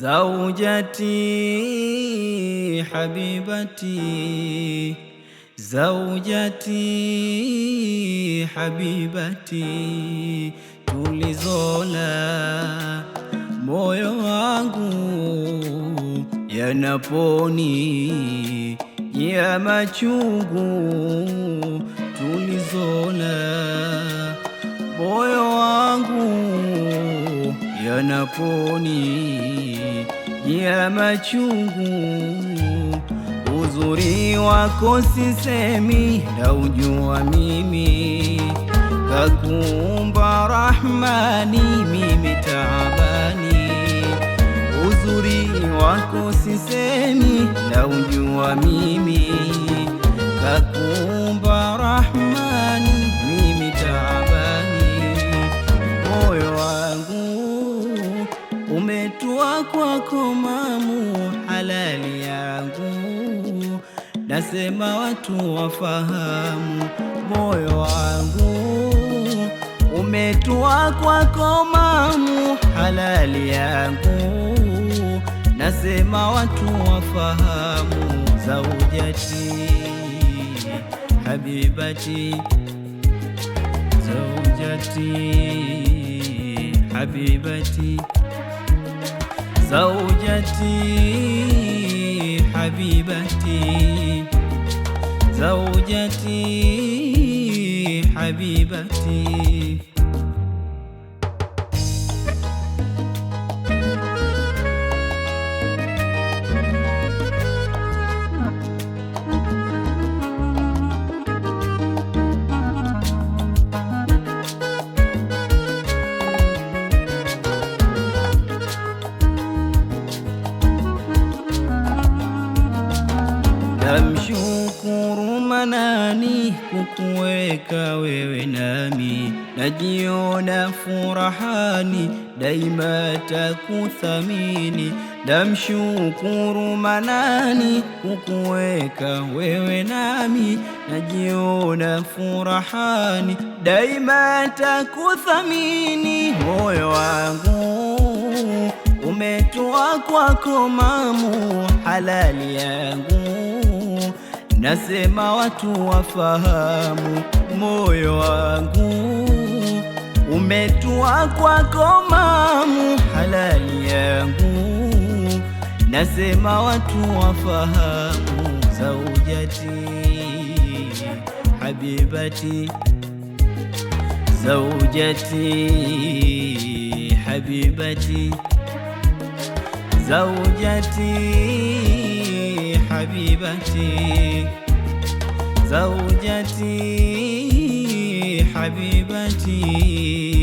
زوجتي حبيبتي زوجتي حبيبتي tulizola moyo wangu yanaponi ya machungu tulizola moyo wangu yanaponi ya machungu. Uzuri wako sisemi, naujua mimi, kakuumba Rahmani, mimi taabani. Uzuri wako sisemi, naujua mimi, kakuumba Rahmani, mimi taabani. Moyo wangu umetua kwako mamu, halali yangu nasema watu wafahamu. Moyo wangu umetua kwako mamu, halali yangu nasema watu wafahamu. Zaujati habibati zaujati habibati زوجتي حبيبتي زوجتي حبيبتي namshukuru Manani kukuweka wewe nami, najiona furahani daima takuthamini. Namshukuru Manani kukuweka wewe nami, najiona furahani daima takuthamini. Moyo wangu umetua kwako mamu, halali yangu nasema watu wafahamu. Moyo wangu umetua kwako mamu, halali yangu nasema watu wafahamu. Zaujati habibati zaujati habibati زوجتي حبيبتي زوجتي حبيبتي